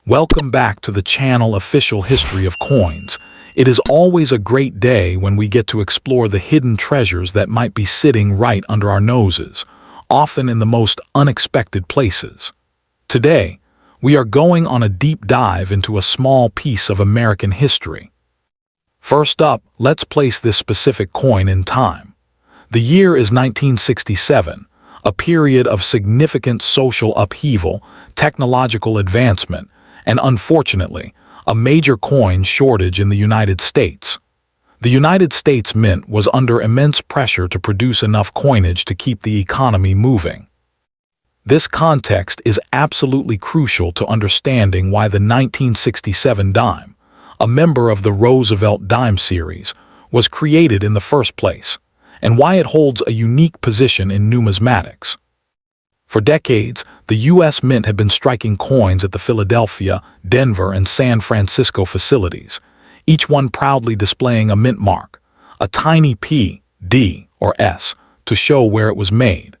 Welcome back to the channel Official History of Coins. It is always a great day when we get to explore the hidden treasures that might be sitting right under our noses, often in the most unexpected places. Today, we are going on a deep dive into a small piece of American history. First up, let's place this specific coin in time. The year is 1967, a period of significant social upheaval, technological advancement, and unfortunately, a major coin shortage in the United States. The United States Mint was under immense pressure to produce enough coinage to keep the economy moving. This context is absolutely crucial to understanding why the 1967 dime, a member of the Roosevelt Dime series, was created in the first place, and why it holds a unique position in numismatics. For decades, the U.S. Mint had been striking coins at the Philadelphia, Denver, and San Francisco facilities, each one proudly displaying a mint mark, a tiny P, D, or S, to show where it was made.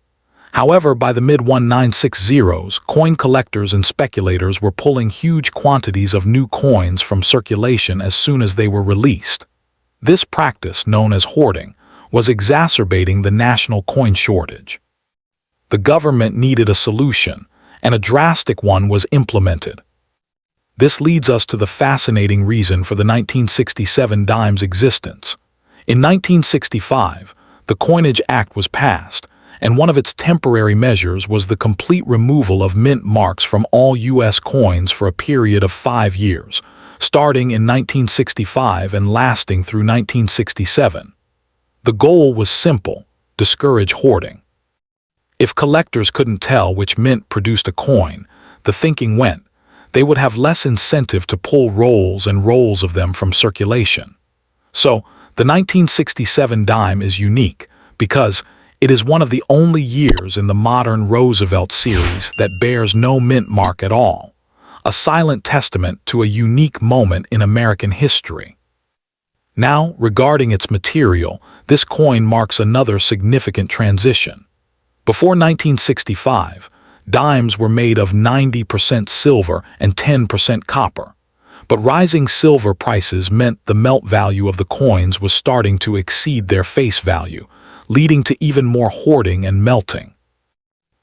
However, by the mid-1960s, coin collectors and speculators were pulling huge quantities of new coins from circulation as soon as they were released. This practice, known as hoarding, was exacerbating the national coin shortage. The government needed a solution, and a drastic one was implemented. This leads us to the fascinating reason for the 1967 dime's existence. In 1965, the Coinage Act was passed, and one of its temporary measures was the complete removal of mint marks from all U.S. coins for a period of 5 years, starting in 1965 and lasting through 1967. The goal was simple: discourage hoarding. If collectors couldn't tell which mint produced a coin, the thinking went, they would have less incentive to pull rolls and rolls of them from circulation. So, the 1967 dime is unique because it is one of the only years in the modern Roosevelt series that bears no mint mark at all, a silent testament to a unique moment in American history. Now, regarding its material, this coin marks another significant transition. Before 1965, dimes were made of 90% silver and 10% copper, but rising silver prices meant the melt value of the coins was starting to exceed their face value, leading to even more hoarding and melting.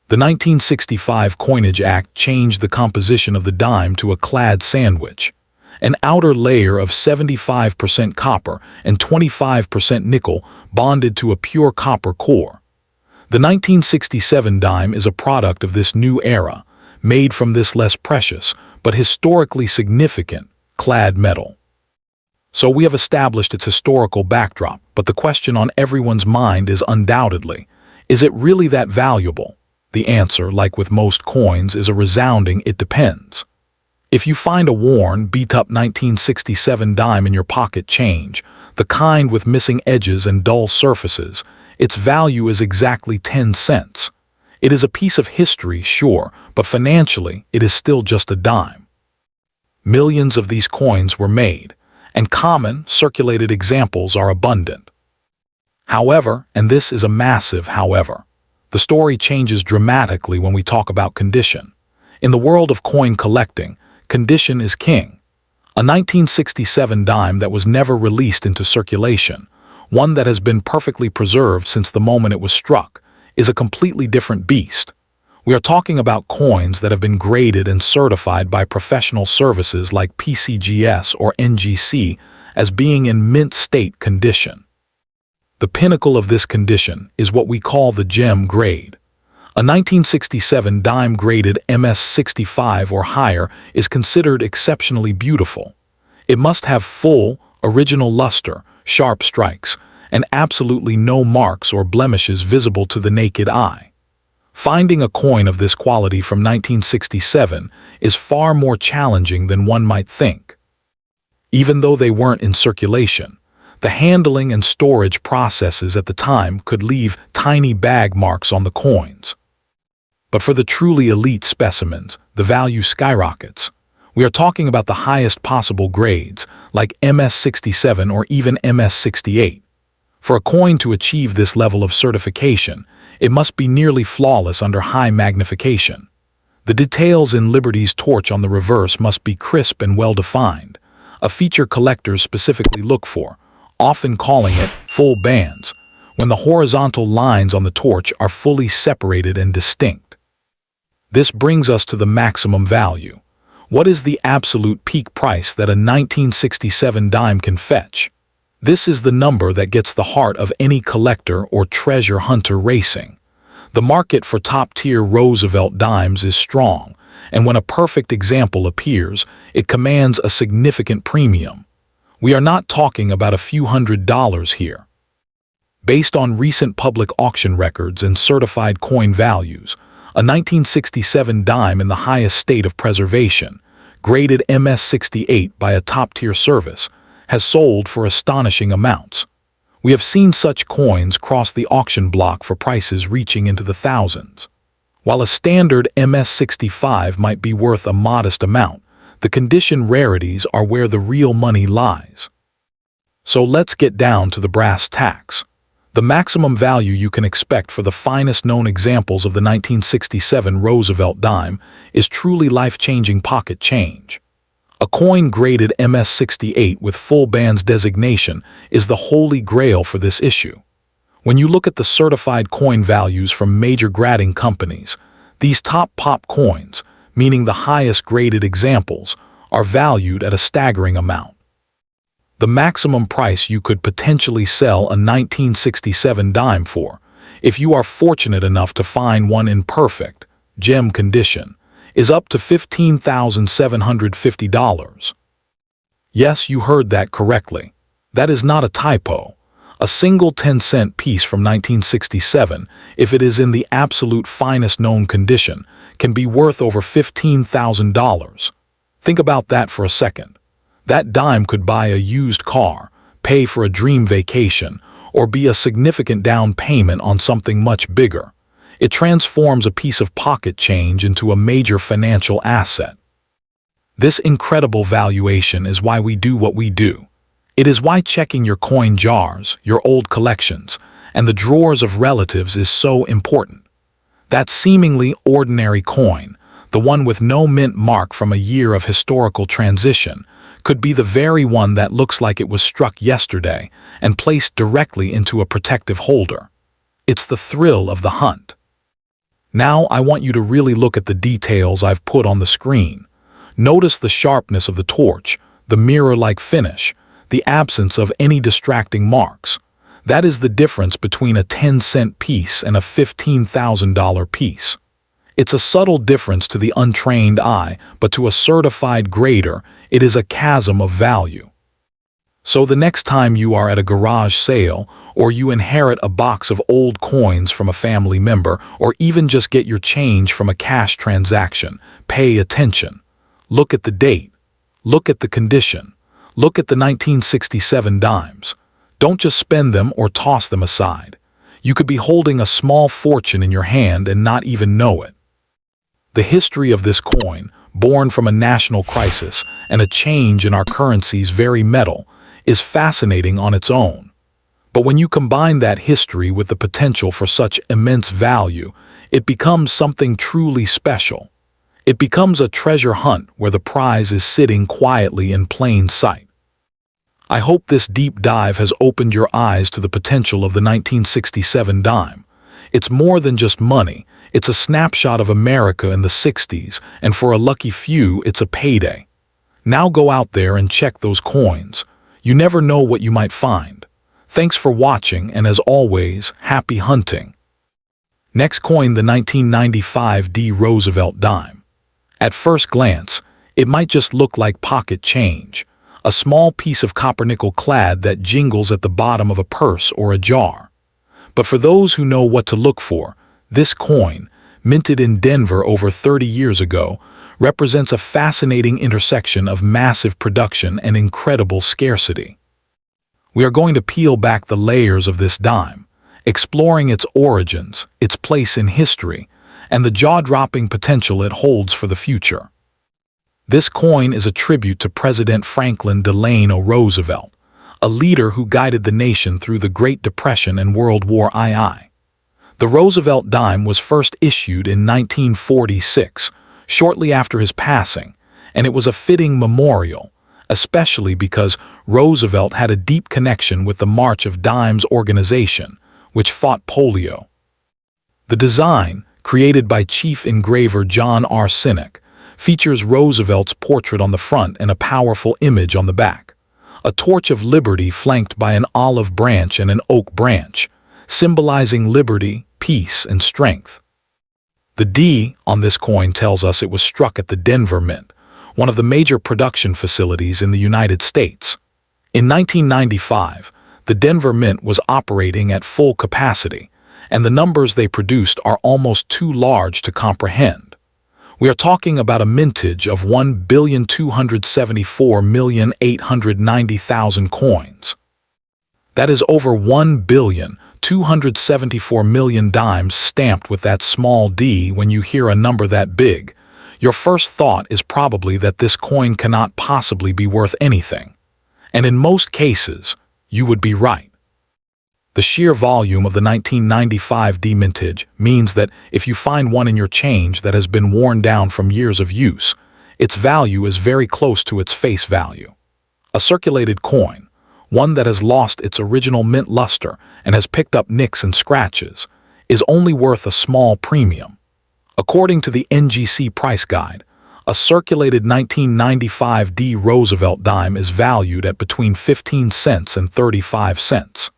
The 1965 Coinage Act changed the composition of the dime to a clad sandwich, an outer layer of 75% copper and 25% nickel bonded to a pure copper core. The 1967 dime is a product of this new era, made from this less precious, but historically significant, clad metal. So we have established its historical backdrop, but the question on everyone's mind is undoubtedly, is it really that valuable? The answer, like with most coins, is a resounding "it depends." If you find a worn, beat-up 1967 dime in your pocket change, the kind with missing edges and dull surfaces, its value is exactly 10 cents. It is a piece of history, sure, but financially, it is still just a dime. Millions of these coins were made, and common, circulated examples are abundant. However, and this is a massive however, the story changes dramatically when we talk about condition. In the world of coin collecting, condition is king. A 1967 dime that was never released into circulation, one that has been perfectly preserved since the moment it was struck, is a completely different beast. We are talking about coins that have been graded and certified by professional services like PCGS or NGC as being in mint state condition. The pinnacle of this condition is what we call the gem grade. A 1967 dime graded MS65 or higher is considered exceptionally beautiful. It must have full, original luster, sharp strikes, and absolutely no marks or blemishes visible to the naked eye. Finding a coin of this quality from 1967 is far more challenging than one might think. Even though they weren't in circulation, the handling and storage processes at the time could leave tiny bag marks on the coins. But for the truly elite specimens, the value skyrockets. We are talking about the highest possible grades, like MS67 or even MS68. For a coin to achieve this level of certification, it must be nearly flawless under high magnification. The details in Liberty's torch on the reverse must be crisp and well-defined, a feature collectors specifically look for, often calling it full bands, when the horizontal lines on the torch are fully separated and distinct. This brings us to the maximum value. What is the absolute peak price that a 1967 dime can fetch? This is the number that gets the heart of any collector or treasure hunter racing. The market for top-tier Roosevelt dimes is strong, and when a perfect example appears, it commands a significant premium. We are not talking about a few $100s here. Based on recent public auction records and certified coin values, a 1967 dime in the highest state of preservation, graded MS-68 by a top-tier service, has sold for astonishing amounts. We have seen such coins cross the auction block for prices reaching into the thousands. While a standard MS-65 might be worth a modest amount, the condition rarities are where the real money lies. So let's get down to the brass tacks. The maximum value you can expect for the finest known examples of the 1967 Roosevelt dime is truly life-changing pocket change. A coin graded MS-68 with full bands designation is the holy grail for this issue. When you look at the certified coin values from major grading companies, these top pop coins, meaning the highest graded examples, are valued at a staggering amount. The maximum price you could potentially sell a 1967 dime for, if you are fortunate enough to find one in perfect, gem condition, is up to $15,750. Yes, you heard that correctly. That is not a typo. A single 10-cent piece from 1967, if it is in the absolute finest known condition, can be worth over $15,000. Think about that for a second. That dime could buy a used car, pay for a dream vacation, or be a significant down payment on something much bigger. It transforms a piece of pocket change into a major financial asset. This incredible valuation is why we do what we do. It is why checking your coin jars, your old collections, and the drawers of relatives is so important. That seemingly ordinary coin, the one with no mint mark from a year of historical transition, could be the very one that looks like it was struck yesterday and placed directly into a protective holder. It's the thrill of the hunt. Now I want you to really look at the details I've put on the screen. Notice the sharpness of the torch, the mirror-like finish, the absence of any distracting marks. That is the difference between a 10-cent piece and a $15,000 piece. It's a subtle difference to the untrained eye, but to a certified grader, it is a chasm of value. So the next time you are at a garage sale, or you inherit a box of old coins from a family member, or even just get your change from a cash transaction, pay attention. Look at the date. Look at the condition. Look at the 1967 dimes. Don't just spend them or toss them aside. You could be holding a small fortune in your hand and not even know it. The history of this coin, born from a national crisis and a change in our currency's very metal, is fascinating on its own. But when you combine that history with the potential for such immense value, it becomes something truly special. It becomes a treasure hunt where the prize is sitting quietly in plain sight. I hope this deep dive has opened your eyes to the potential of the 1967 dime. It's more than just money. It's a snapshot of America in the 60s, and for a lucky few, it's a payday. Now go out there and check those coins. You never know what you might find. Thanks for watching, and as always, happy hunting. Next coin, the 1995 D Roosevelt Dime. At first glance, it might just look like pocket change, a small piece of copper-nickel clad that jingles at the bottom of a purse or a jar. But for those who know what to look for, this coin, minted in Denver over 30 years ago, represents a fascinating intersection of massive production and incredible scarcity. We are going to peel back the layers of this dime, exploring its origins, its place in history, and the jaw-dropping potential it holds for the future. This coin is a tribute to President Franklin Delano Roosevelt, a leader who guided the nation through the Great Depression and World War II. The Roosevelt dime was first issued in 1946, shortly after his passing, and it was a fitting memorial, especially because Roosevelt had a deep connection with the March of Dimes organization, which fought polio. The design, created by chief engraver John R. Sinek, features Roosevelt's portrait on the front and a powerful image on the back, a torch of liberty flanked by an olive branch and an oak branch, symbolizing liberty, peace, and strength. The D on this coin tells us it was struck at the Denver Mint, one of the major production facilities in the United States. In 1995, the Denver Mint was operating at full capacity, and the numbers they produced are almost too large to comprehend. We are talking about a mintage of 1,274,890,000 coins. That is over 1,274,000,000 dimes stamped with that small d. When you hear a number that big, your first thought is probably that this coin cannot possibly be worth anything. And in most cases, you would be right. The sheer volume of the 1995 D mintage means that if you find one in your change that has been worn down from years of use, its value is very close to its face value. A circulated coin, one that has lost its original mint luster and has picked up nicks and scratches, is only worth a small premium. According to the NGC price guide, a circulated 1995 D Roosevelt Dime is valued at between 15 cents and 35 cents.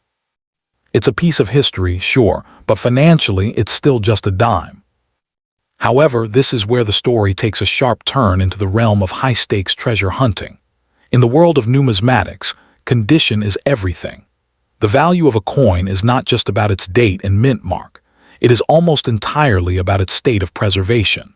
It's a piece of history, sure, but financially it's still just a dime. However, this is where the story takes a sharp turn into the realm of high-stakes treasure hunting. In the world of numismatics, condition is everything. The value of a coin is not just about its date and mint mark. It is almost entirely about its state of preservation.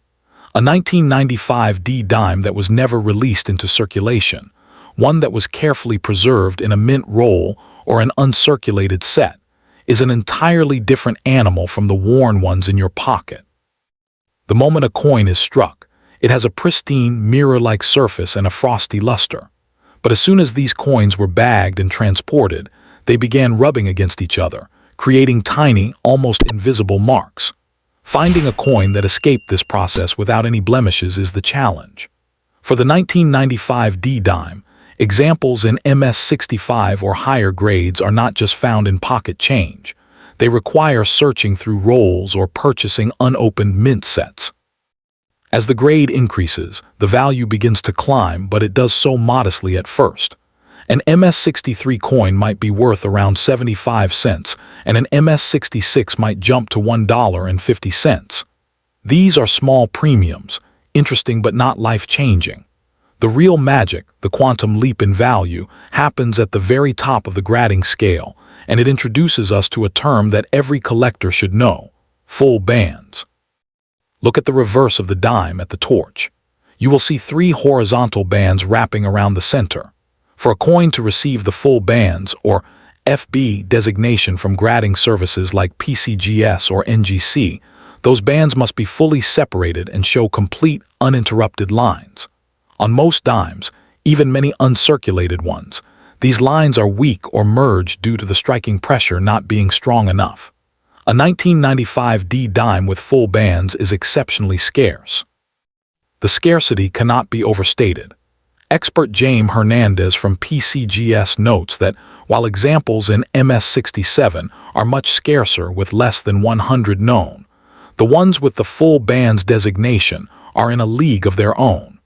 A 1995 D dime that was never released into circulation, one that was carefully preserved in a mint roll or an uncirculated set, is an entirely different animal from the worn ones in your pocket. The moment a coin is struck, it has a pristine, mirror-like surface and a frosty luster. But as soon as these coins were bagged and transported, they began rubbing against each other, creating tiny, almost invisible marks. Finding a coin that escaped this process without any blemishes is the challenge. For the 1995 D dime, examples in MS-65 or higher grades are not just found in pocket change. They require searching through rolls or purchasing unopened mint sets. As the grade increases, the value begins to climb, but it does so modestly at first. An MS-63 coin might be worth around 75 cents, and an MS-66 might jump to $1.50. These are small premiums, interesting but not life-changing. The real magic, the quantum leap in value, happens at the very top of the grading scale, and it introduces us to a term that every collector should know: full bands. Look at the reverse of the dime at the torch. You will see 3 horizontal bands wrapping around the center. For a coin to receive the full bands, or FB designation from grading services like PCGS or NGC, those bands must be fully separated and show complete, uninterrupted lines. On most dimes, even many uncirculated ones, these lines are weak or merged due to the striking pressure not being strong enough. A 1995 D dime with full bands is exceptionally scarce. The scarcity cannot be overstated. Expert Jaime Hernandez from PCGS notes that while examples in MS-67 are much scarcer with less than 100 known, the ones with the full bands designation are in a league of their own.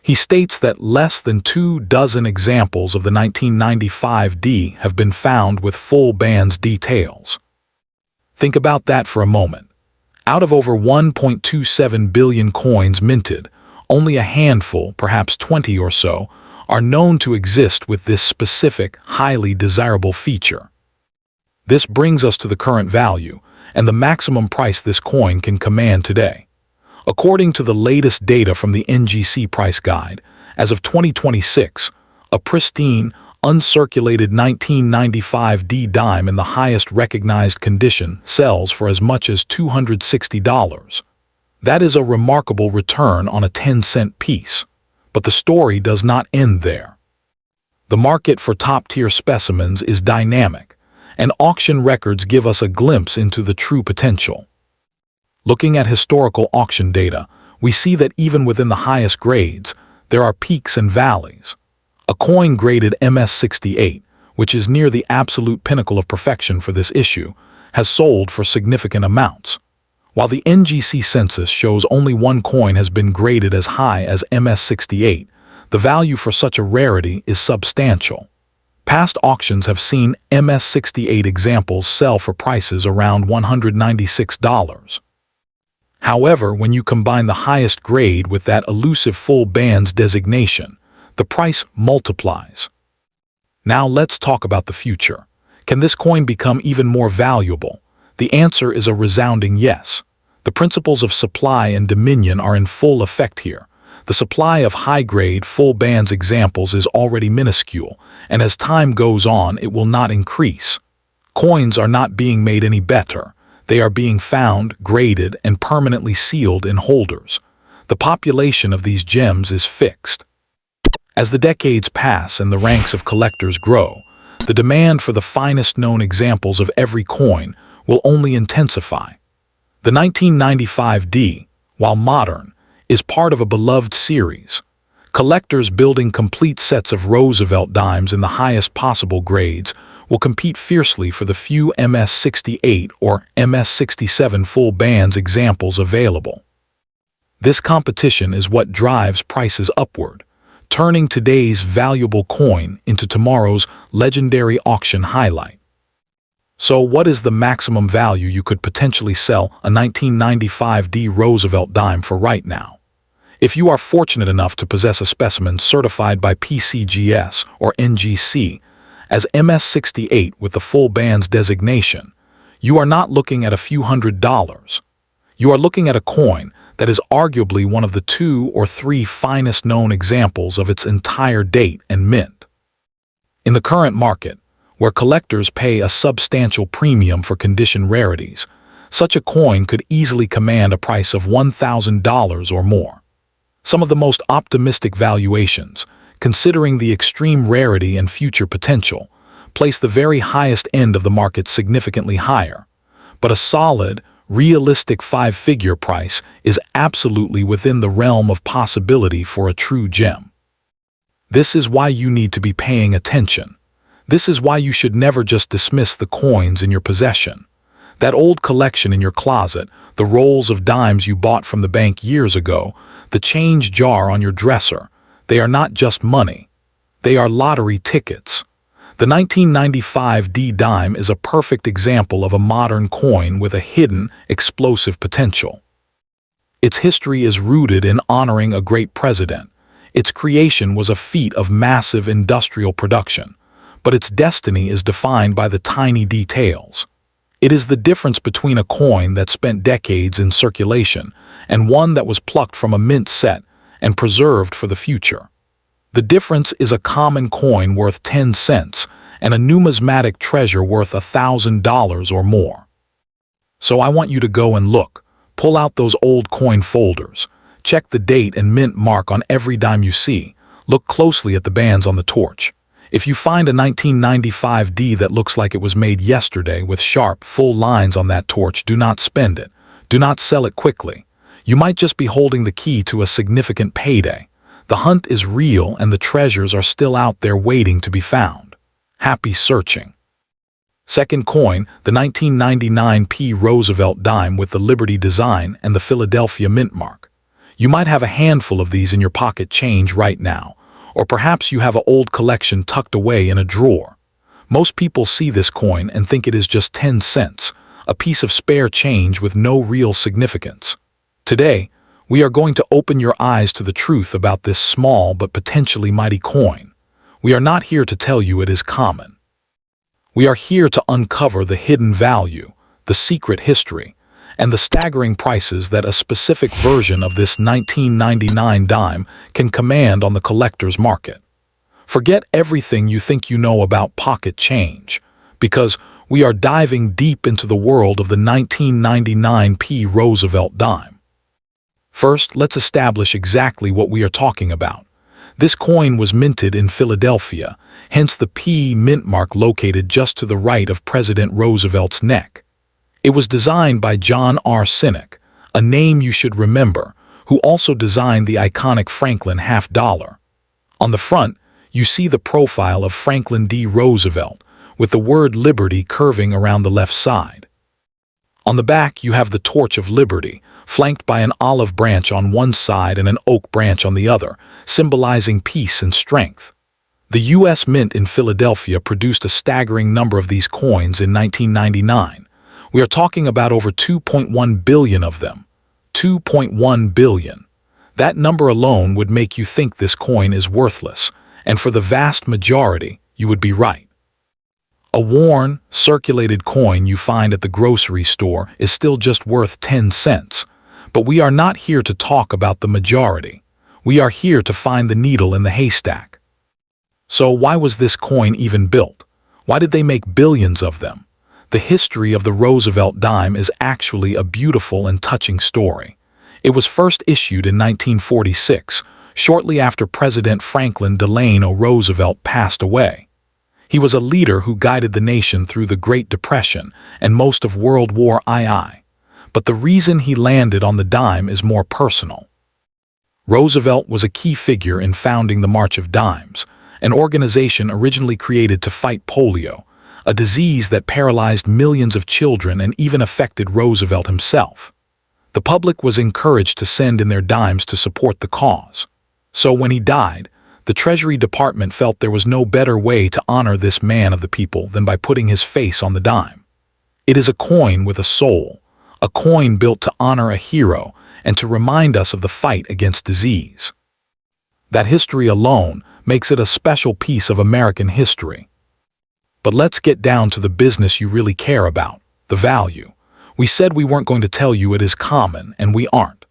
He states that less than 24 examples of the 1995 D have been found with full bands details. Think about that for a moment. Out of over 1.27 billion coins minted, only a handful, perhaps 20 or so, are known to exist with this specific, highly desirable feature. This brings us to the current value and the maximum price this coin can command today. According to the latest data from the NGC price guide, as of 2026, a pristine, uncirculated 1995 D dime in the highest recognized condition sells for as much as $260. That is a remarkable return on a 10-cent piece. But the story does not end there. The market for top-tier specimens is dynamic, and auction records give us a glimpse into the true potential. Looking at historical auction data, we see that even within the highest grades, there are peaks and valleys. A coin graded MS68, which is near the absolute pinnacle of perfection for this issue, has sold for significant amounts. While the NGC census shows only one coin has been graded as high as MS68, the value for such a rarity is substantial. Past auctions have seen MS68 examples sell for prices around $196. However, when you combine the highest grade with that elusive full bands designation, the price multiplies. Now let's talk about the future. Can this coin become even more valuable? The answer is a resounding yes. The principles of supply and dominion are in full effect here. The supply of high-grade, full bands examples is already minuscule, and as time goes on, it will not increase. Coins are not being made any better. They are being found, graded, and permanently sealed in holders. The population of these gems is fixed. As the decades pass and the ranks of collectors grow, the demand for the finest known examples of every coin will only intensify. The 1995 D, while modern, is part of a beloved series. Collectors building complete sets of Roosevelt Dimes in the highest possible grades will compete fiercely for the few MS68 or MS67 full bands examples available. This competition is what drives prices upward, turning today's valuable coin into tomorrow's legendary auction highlight. So what is the maximum value you could potentially sell a 1995 D Roosevelt Dime for right now? If you are fortunate enough to possess a specimen certified by PCGS or NGC as MS68 with the full bands designation, you are not looking at a few $100s. You are looking at a coin that is arguably one of the 2 or 3 finest known examples of its entire date and mint. In the current market, where collectors pay a substantial premium for condition rarities, such a coin could easily command a price of $1,000 or more. Some of the most optimistic valuations, considering the extreme rarity and future potential, place the very highest end of the market significantly higher. But a solid, realistic 5-figure price is absolutely within the realm of possibility for a true gem. This is why you need to be paying attention. This is why you should never just dismiss the coins in your possession. That old collection in your closet, the rolls of dimes you bought from the bank years ago, the change jar on your dresser, they are not just money. They are lottery tickets. The 1995 D Dime is a perfect example of a modern coin with a hidden, explosive potential. Its history is rooted in honoring a great president. Its creation was a feat of massive industrial production, but its destiny is defined by the tiny details. It is the difference between a coin that spent decades in circulation and one that was plucked from a mint set and preserved for the future. The difference is a common coin worth 10 cents and a numismatic treasure worth $1,000 or more. So I want you to go and look. Pull out those old coin folders. Check the date and mint mark on every dime you see. Look closely at the bands on the torch. If you find a 1995 D that looks like it was made yesterday with sharp, full lines on that torch, do not spend it. Do not sell it quickly. You might just be holding the key to a significant payday. The hunt is real and the treasures are still out there waiting to be found. Happy searching. Second coin, the 1999 P Roosevelt Dime with the Liberty design and the Philadelphia mint mark. You might have a handful of these in your pocket change right now. Or perhaps you have an old collection tucked away in a drawer. Most people see this coin and think it is just 10 cents, a piece of spare change with no real significance. Today, we are going to open your eyes to the truth about this small but potentially mighty coin. We are not here to tell you it is common. We are here to uncover the hidden value, the secret history, and the staggering prices that a specific version of this 1999 dime can command on the collector's market. Forget everything you think you know about pocket change, because we are diving deep into the world of the 1999 P Roosevelt Dime. First, let's establish exactly what we are talking about. This coin was minted in Philadelphia, hence the P mint mark located just to the right of President Roosevelt's neck. It was designed by John R. Sinek, a name you should remember, who also designed the iconic Franklin half-dollar. On the front, you see the profile of Franklin D. Roosevelt, with the word Liberty curving around the left side. On the back, you have the Torch of Liberty, flanked by an olive branch on one side and an oak branch on the other, symbolizing peace and strength. The U.S. Mint in Philadelphia produced a staggering number of these coins in 1999. We are talking about over 2.1 billion of them. 2.1 billion. That number alone would make you think this coin is worthless, and for the vast majority, you would be right. A worn, circulated coin you find at the grocery store is still just worth 10 cents. But we are not here to talk about the majority. We are here to find the needle in the haystack. So why was this coin even built? Why did they make billions of them? The history of the Roosevelt Dime is actually a beautiful and touching story. It was first issued in 1946, shortly after President Franklin Delano Roosevelt passed away. He was a leader who guided the nation through the Great Depression and most of World War II. But the reason he landed on the dime is more personal. Roosevelt was a key figure in founding the March of Dimes, an organization originally created to fight polio, a disease that paralyzed millions of children and even affected Roosevelt himself. The public was encouraged to send in their dimes to support the cause. So when he died, the Treasury Department felt there was no better way to honor this man of the people than by putting his face on the dime. It is a coin with a soul, a coin built to honor a hero and to remind us of the fight against disease. That history alone makes it a special piece of American history. But let's get down to the business you really care about, the value. We said we weren't going to tell you it is common, and we aren't.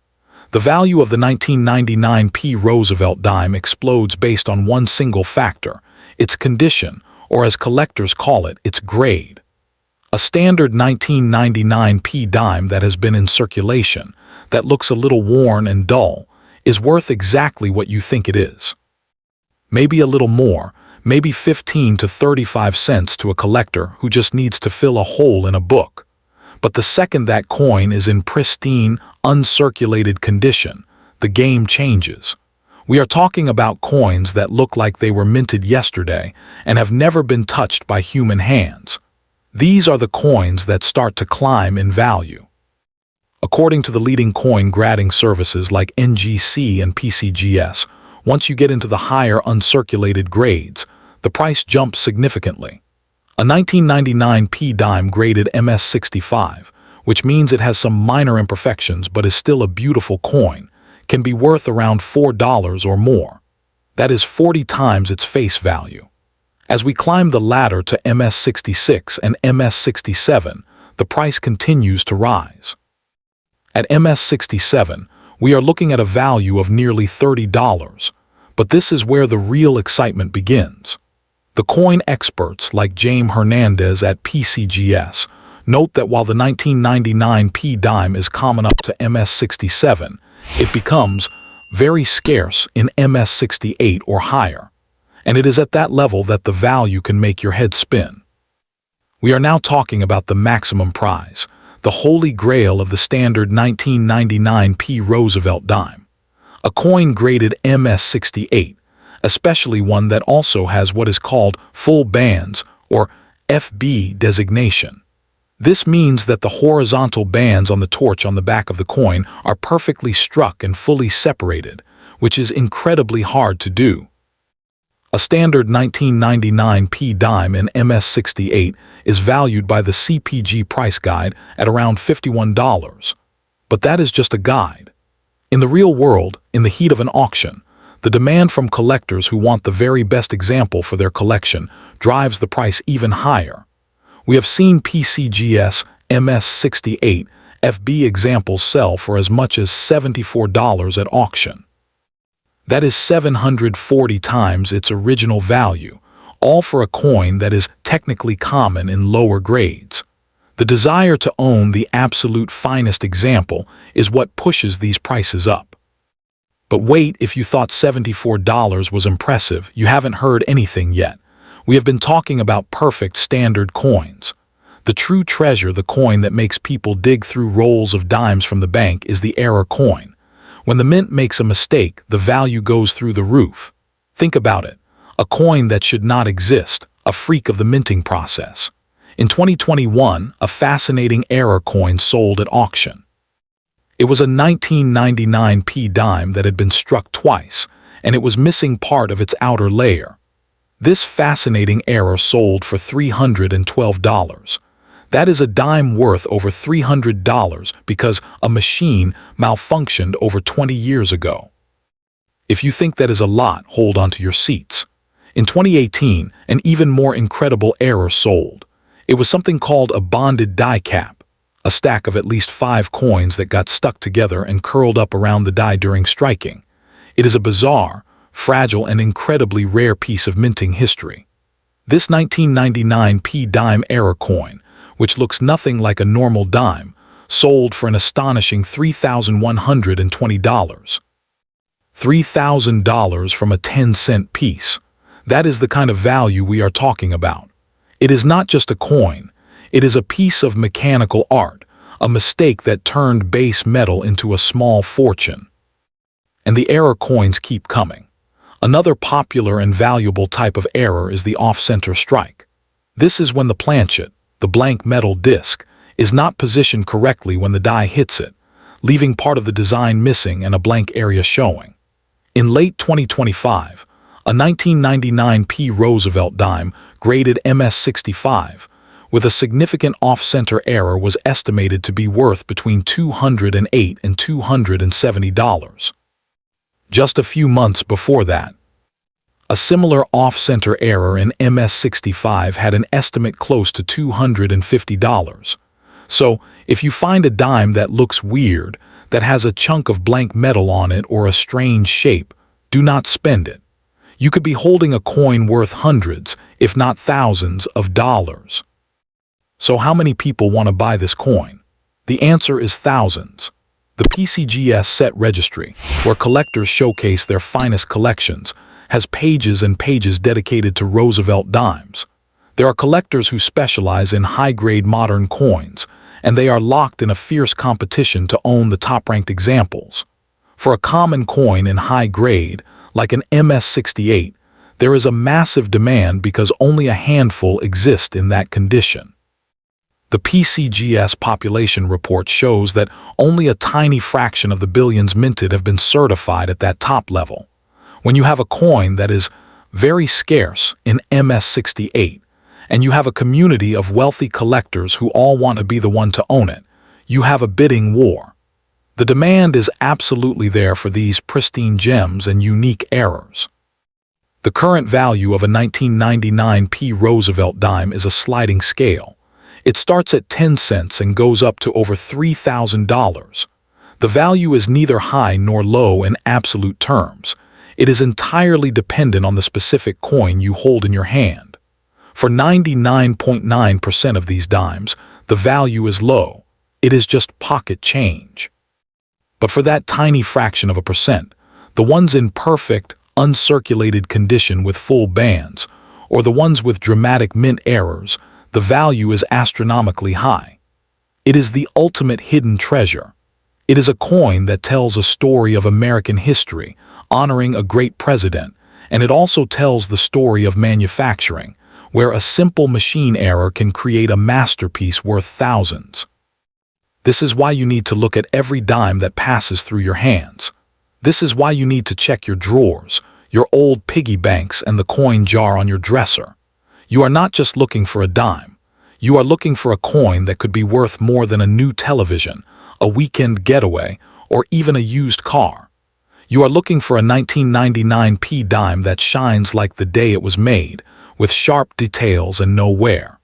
The value of the 1999 Roosevelt Dime explodes based on one single factor, its condition, or as collectors call it, its grade. A standard 1999 dime that has been in circulation, that looks a little worn and dull, is worth exactly what you think it is. Maybe a little more, maybe 15 to 35 cents to a collector who just needs to fill a hole in a book. But the second that coin is in pristine, uncirculated condition, the game changes. We are talking about coins that look like they were minted yesterday and have never been touched by human hands. These are the coins that start to climb in value. According to the leading coin grading services like NGC and PCGS, once you get into the higher uncirculated grades, the price jumps significantly. A 1999 dime graded MS65, which means it has some minor imperfections but is still a beautiful coin, can be worth around $4 or more. That is 40 times its face value. As we climb the ladder to MS66 and MS67, the price continues to rise. At MS67, we are looking at a value of nearly $30, but this is where the real excitement begins. The coin experts like Jaime Hernandez at PCGS note that while the 1999 dime is common up to MS67, it becomes very scarce in MS68 or higher, and it is at that level that the value can make your head spin. We are now talking about the maximum prize, the holy grail of the standard 1999 Roosevelt Dime, a coin graded MS68, especially one that also has what is called full bands or FB designation. This means that the horizontal bands on the torch on the back of the coin are perfectly struck and fully separated, which is incredibly hard to do. A standard 1999 dime in MS68 is valued by the CPG price guide at around $51. But that is just a guide. In the real world, in the heat of an auction, the demand from collectors who want the very best example for their collection drives the price even higher. We have seen PCGS MS68 FB examples sell for as much as $74 at auction. That is 740 times its original value, all for a coin that is technically common in lower grades. The desire to own the absolute finest example is what pushes these prices up. But wait, if you thought $74 was impressive, you haven't heard anything yet. We have been talking about perfect standard coins. The true treasure, the coin that makes people dig through rolls of dimes from the bank, is the error coin. When the mint makes a mistake, the value goes through the roof. Think about it. A coin that should not exist, a freak of the minting process. In 2021, a fascinating error coin sold at auction. It was a 1999 dime that had been struck twice, and it was missing part of its outer layer. This fascinating error sold for $312. That is a dime worth over $300 because a machine malfunctioned over 20 years ago. If you think that is a lot, hold on to your seats. In 2018, an even more incredible error sold. It was something called a bonded die cap, a stack of at least 5 coins that got stuck together and curled up around the die during striking. It is a bizarre, fragile, and incredibly rare piece of minting history. This 1999 dime error coin, which looks nothing like a normal dime, sold for an astonishing $3,120. $3,000 from a 10-cent piece. That is the kind of value we are talking about. It is not just a coin, it is a piece of mechanical art, a mistake that turned base metal into a small fortune. And the error coins keep coming. Another popular and valuable type of error is the off-center strike. This is when the planchet, the blank metal disc, is not positioned correctly when the die hits it, leaving part of the design missing and a blank area showing. In late 2025, a 1999 Roosevelt Dime graded MS65 with a significant off-center error was estimated to be worth between $208 and $270. Just a few months before that, a similar off-center error in MS65 had an estimate close to $250. So, if you find a dime that looks weird, that has a chunk of blank metal on it or a strange shape, do not spend it. You could be holding a coin worth hundreds, if not thousands, of dollars. So how many people want to buy this coin? The answer is thousands. The PCGS Set Registry, where collectors showcase their finest collections, has pages and pages dedicated to Roosevelt dimes. There are collectors who specialize in high-grade modern coins, and they are locked in a fierce competition to own the top-ranked examples. For a common coin in high grade, like an MS68, there is a massive demand because only a handful exist in that condition. The PCGS population report shows that only a tiny fraction of the billions minted have been certified at that top level. When you have a coin that is very scarce in MS68, and you have a community of wealthy collectors who all want to be the one to own it, you have a bidding war. The demand is absolutely there for these pristine gems and unique errors. The current value of a 1999 Roosevelt dime is a sliding scale. It starts at 10 cents and goes up to over $3,000. The value is neither high nor low in absolute terms. It is entirely dependent on the specific coin you hold in your hand. For 99.9% of these dimes, the value is low. It is just pocket change. But for that tiny fraction of a percent, the ones in perfect, uncirculated condition with full bands, or the ones with dramatic mint errors, the value is astronomically high. It is the ultimate hidden treasure. It is a coin that tells a story of American history, honoring a great president, and it also tells the story of manufacturing, where a simple machine error can create a masterpiece worth thousands. This is why you need to look at every dime that passes through your hands. This is why you need to check your drawers, your old piggy banks, and the coin jar on your dresser. You are not just looking for a dime. You are looking for a coin that could be worth more than a new television, a weekend getaway, or even a used car. You are looking for a 1999 dime that shines like the day it was made, with sharp details and no wear.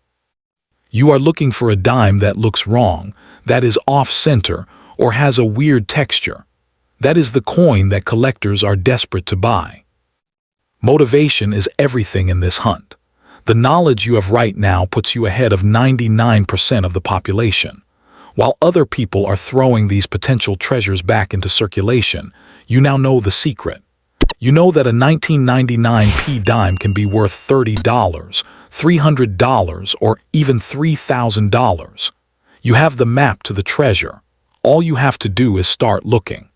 You are looking for a dime that looks wrong, that is off-center, or has a weird texture. That is the coin that collectors are desperate to buy. Motivation is everything in this hunt. The knowledge you have right now puts you ahead of 99% of the population. While other people are throwing these potential treasures back into circulation, you now know the secret. You know that a 1999 dime can be worth $30, $300, or even $3,000. You have the map to the treasure. All you have to do is start looking.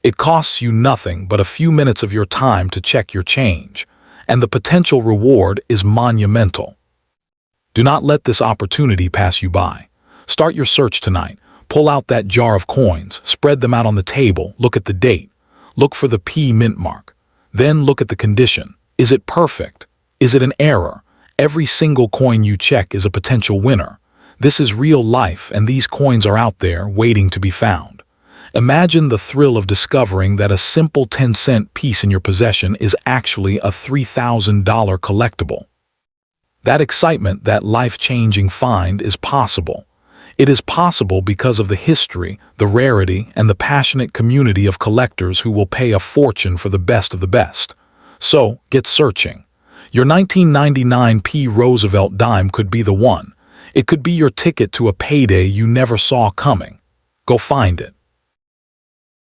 It costs you nothing but a few minutes of your time to check your change, and the potential reward is monumental. Do not let this opportunity pass you by. Start your search tonight. Pull out that jar of coins, spread them out on the table, look at the date. Look for the P mint mark. Then look at the condition. Is it perfect? Is it an error? Every single coin you check is a potential winner. This is real life, and these coins are out there waiting to be found. Imagine the thrill of discovering that a simple 10-cent piece in your possession is actually a $3,000 collectible. That excitement, that life-changing find is possible. It is possible because of the history, the rarity, and the passionate community of collectors who will pay a fortune for the best of the best. So, get searching. Your 1999 P Roosevelt Dime could be the one. It could be your ticket to a payday you never saw coming. Go find it.